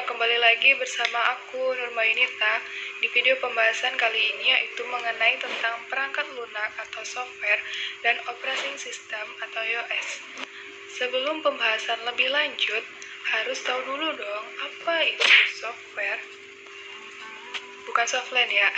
semuanya, kembali lagi bersama aku Nurmainita. Di video pembahasan kali ini yaitu mengenai tentang perangkat lunak atau software dan operating system atau iOS. Sebelum pembahasan lebih lanjut, harus tahu dulu dong apa itu software. Bukan softland ya.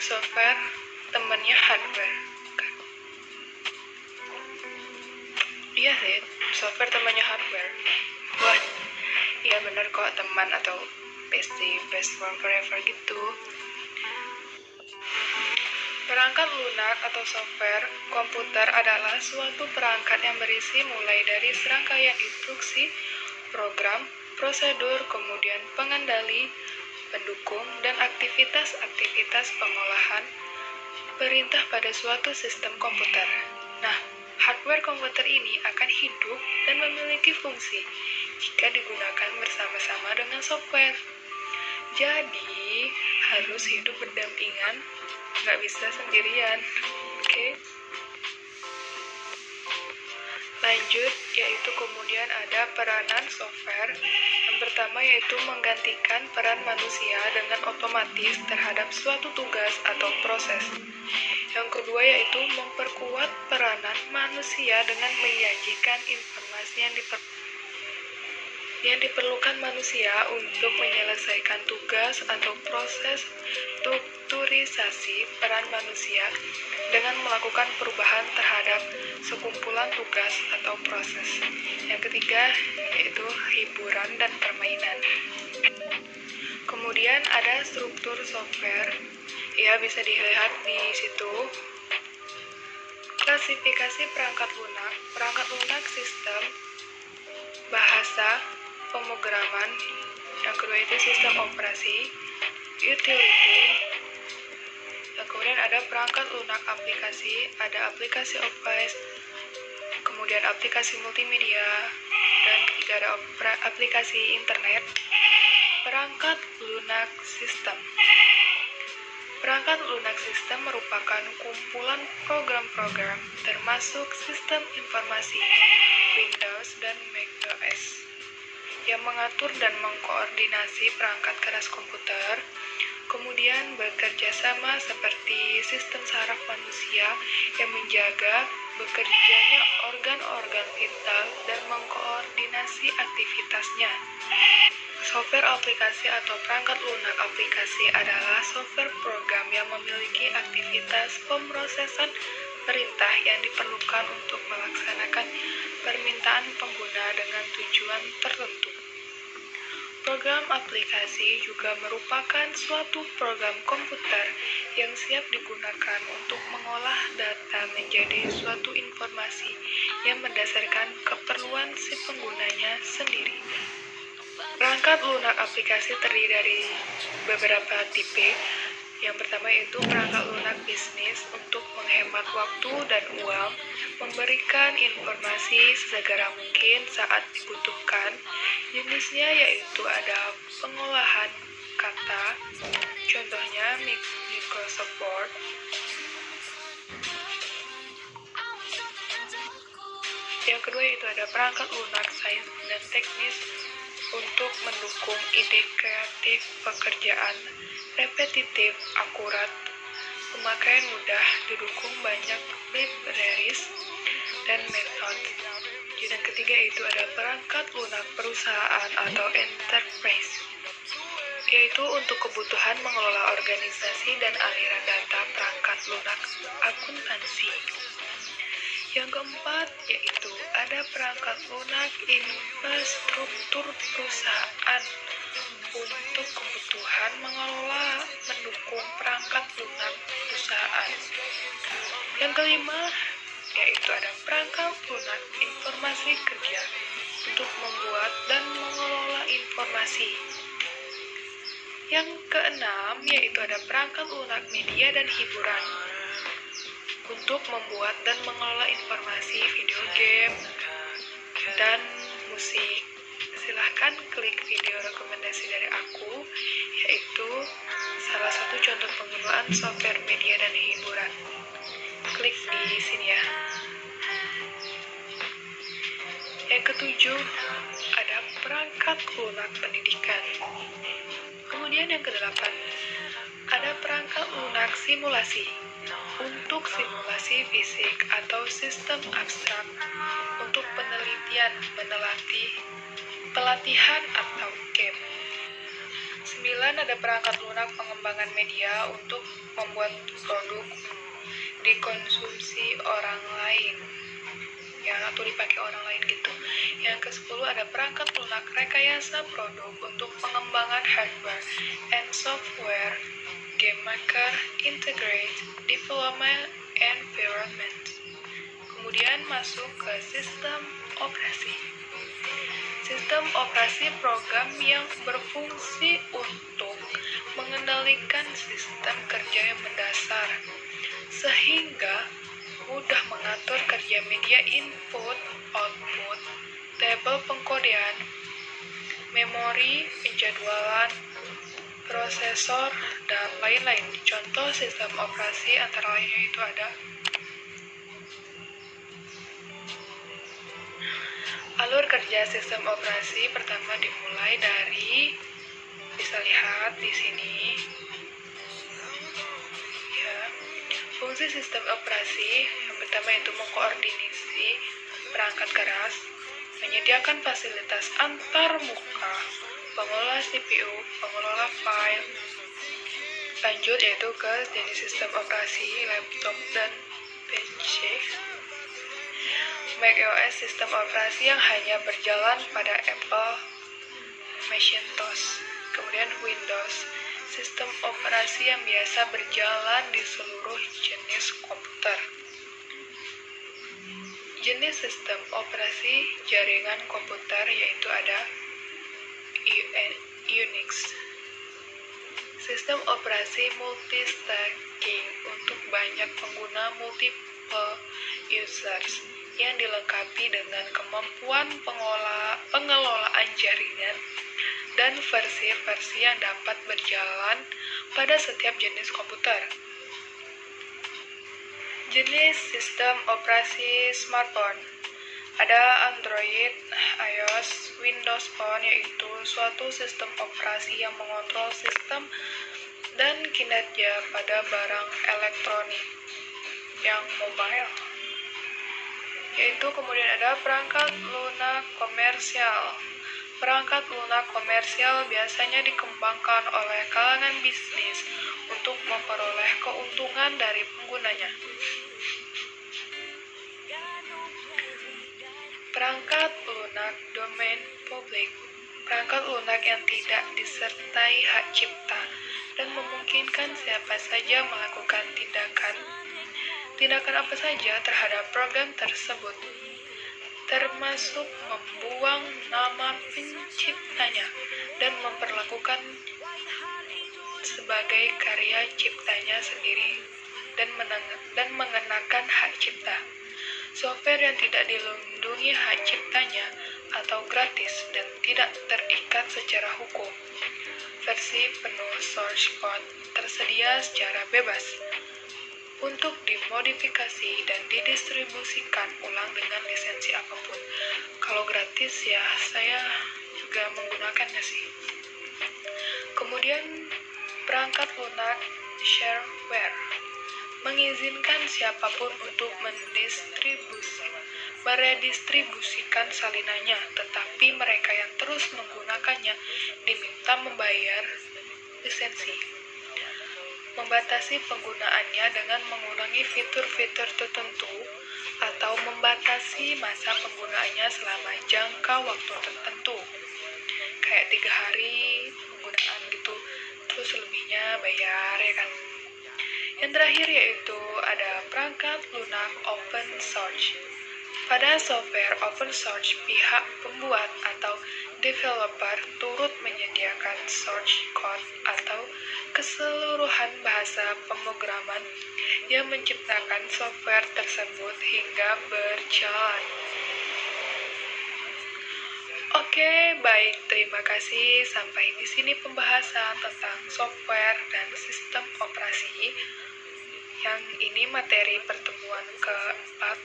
Software temannya hardware. Iya sih, software temannya hardware. Wah, iya bener kok, teman atau best friend forever gitu. Perangkat lunak atau software komputer adalah suatu perangkat yang berisi mulai dari serangkaian instruksi, program, prosedur, kemudian pengendali, pendukung, dan aktivitas-aktivitas pengolahan perintah pada suatu sistem komputer. Nah, hardware komputer ini akan hidup dan memiliki fungsi jika digunakan bersama-sama dengan software. Jadi, harus hidup berdampingan, nggak bisa sendirian. Oke. Lanjut, yaitu kemudian ada peranan software. Yang pertama yaitu menggantikan peran manusia dengan otomatis terhadap suatu tugas atau proses. Yang kedua yaitu memperkuat peranan manusia dengan menyajikan informasi yang diperlukan manusia untuk menyelesaikan tugas atau proses strukturisasi peran manusia dengan melakukan perubahan terhadap sekumpulan tugas atau proses. Yang ketiga yaitu hiburan dan permainan. Kemudian ada struktur software. Ya, bisa dilihat di situ. Klasifikasi perangkat lunak. Perangkat lunak sistem, bahasa, pemrograman. Yang kedua itu sistem operasi, utility. Yang kemudian ada perangkat lunak aplikasi, ada aplikasi OS, kemudian aplikasi multimedia, dan ketiga ada aplikasi internet. Perangkat lunak sistem. Perangkat lunak sistem merupakan kumpulan program-program termasuk sistem informasi Windows dan macOS yang mengatur dan mengkoordinasi perangkat keras komputer, kemudian bekerja sama seperti sistem saraf manusia yang menjaga bekerjanya organ-organ vital dan mengkoordinasi aktivitasnya. Software aplikasi atau perangkat lunak aplikasi adalah software program yang memiliki aktivitas pemrosesan perintah yang diperlukan untuk melaksanakan permintaan pengguna dengan tujuan tertentu. Program aplikasi juga merupakan suatu program komputer yang siap digunakan untuk mengolah data menjadi suatu informasi yang berdasarkan keperluan si penggunanya sendiri. Perangkat lunak aplikasi terdiri dari beberapa tipe. Yang pertama yaitu perangkat lunak bisnis untuk menghemat waktu dan uang, memberikan informasi sesegera mungkin saat dibutuhkan. Jenisnya yaitu ada pengolahan kata, contohnya Microsoft Word. Yang kedua yaitu ada perangkat lunak sains dan teknis untuk mendukung ide kreatif, pekerjaan repetitif, akurat, pemakaian mudah, didukung banyak libraries dan metode. Yang ketiga itu ada perangkat lunak perusahaan atau enterprise, yaitu untuk kebutuhan mengelola organisasi dan aliran data perangkat lunak akuntansi. Yang keempat yaitu ada perangkat lunak infrastruktur perusahaan untuk kebutuhan mengelola mendukung perangkat lunak perusahaan. Yang kelima yaitu ada perangkat lunak informasi kerja untuk membuat dan mengelola informasi. Yang keenam yaitu ada perangkat lunak media dan hiburan untuk membuat dan mengelola informasi video game dan musik. Silahkan klik video rekomendasi dari aku, yaitu salah satu contoh penggunaan software media dan hiburan. Klik di sini ya. Yang ketujuh, ada perangkat lunak pendidikan. Kemudian yang kedelapan, ada perangkat lunak simulasi. Untuk simulasi fisik atau sistem abstrak, untuk penelitian, pelatihan atau game. 9, ada perangkat lunak pengembangan media untuk membuat produk dikonsumsi orang lain, ya, atau dipakai orang lain gitu. Yang ke-10, ada perangkat lunak rekayasa produk untuk pengembangan hardware and software, game maker, integrate, development, environment. Kemudian masuk ke sistem operasi. Sistem operasi program yang berfungsi untuk mengendalikan sistem kerja yang mendasar, sehingga mudah mengatur kerja media input, output, tabel pengkodean, memori, penjadwalan, prosesor, dan lain-lain. Contoh sistem operasi antara lainnya itu ada alur kerja sistem operasi. Pertama dimulai dari, bisa lihat di sini, ya. Fungsi sistem operasi yang pertama itu mengkoordinasi perangkat keras, menyediakan fasilitas antar muka, pengelola CPU, pengelola file. Lanjut yaitu ke jenis sistem operasi, laptop dan PC. macOS sistem operasi yang hanya berjalan pada Apple Macintosh. Kemudian Windows sistem operasi yang biasa berjalan di seluruh jenis komputer. Jenis sistem operasi jaringan komputer yaitu ada Unix. Sistem operasi multi-stacking untuk banyak pengguna, multiple users, yang dilengkapi dengan kemampuan pengelolaan jaringan dan versi-versi yang dapat berjalan pada setiap jenis komputer. Jenis sistem operasi smartphone. Ada Android, iOS, Windows Phone, yaitu suatu sistem operasi yang mengontrol sistem dan kinerja pada barang elektronik yang mobile. Yaitu kemudian ada perangkat lunak komersial. Perangkat lunak komersial biasanya dikembangkan oleh kalangan bisnis untuk memperoleh keuntungan dari penggunanya. Perangkat lunak domain publik. Perangkat lunak yang tidak disertai hak cipta dan memungkinkan siapa saja melakukan tindakan apa saja terhadap program tersebut, termasuk membuang nama penciptanya dan memperlakukan sebagai karya ciptanya sendiri dan mengenakan hak cipta. Software yang tidak dilindungi hak ciptanya atau gratis dan tidak terikat secara hukum. Versi penuh source code tersedia secara bebas untuk dimodifikasi dan didistribusikan ulang dengan lisensi apapun. Kalau gratis ya saya juga menggunakannya sih. Kemudian perangkat lunak shareware mengizinkan siapapun untuk meredistribusikan salinannya, tetapi mereka yang terus menggunakannya diminta membayar lisensi. Membatasi penggunaannya dengan mengurangi fitur-fitur tertentu atau membatasi masa penggunaannya selama jangka waktu tertentu, kayak 3 hari penggunaan gitu, terus selebihnya bayar, ya kan. Yang terakhir yaitu ada perangkat lunak open source. Pada software open source, pihak pembuat atau developer turut menyediakan source code atau keseluruhan bahasa pemrograman yang menciptakan software tersebut hingga berjalan. Oke, baik, terima kasih. Sampai di sini pembahasan tentang software dan sistem operasi. Yang ini materi pertemuan keempat.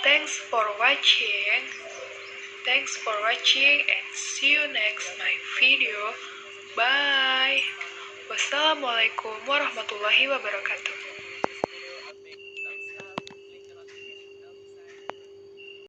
Thanks for watching. Thanks for watching and see you next my video. Bye. Wassalamualaikum warahmatullahi wabarakatuh.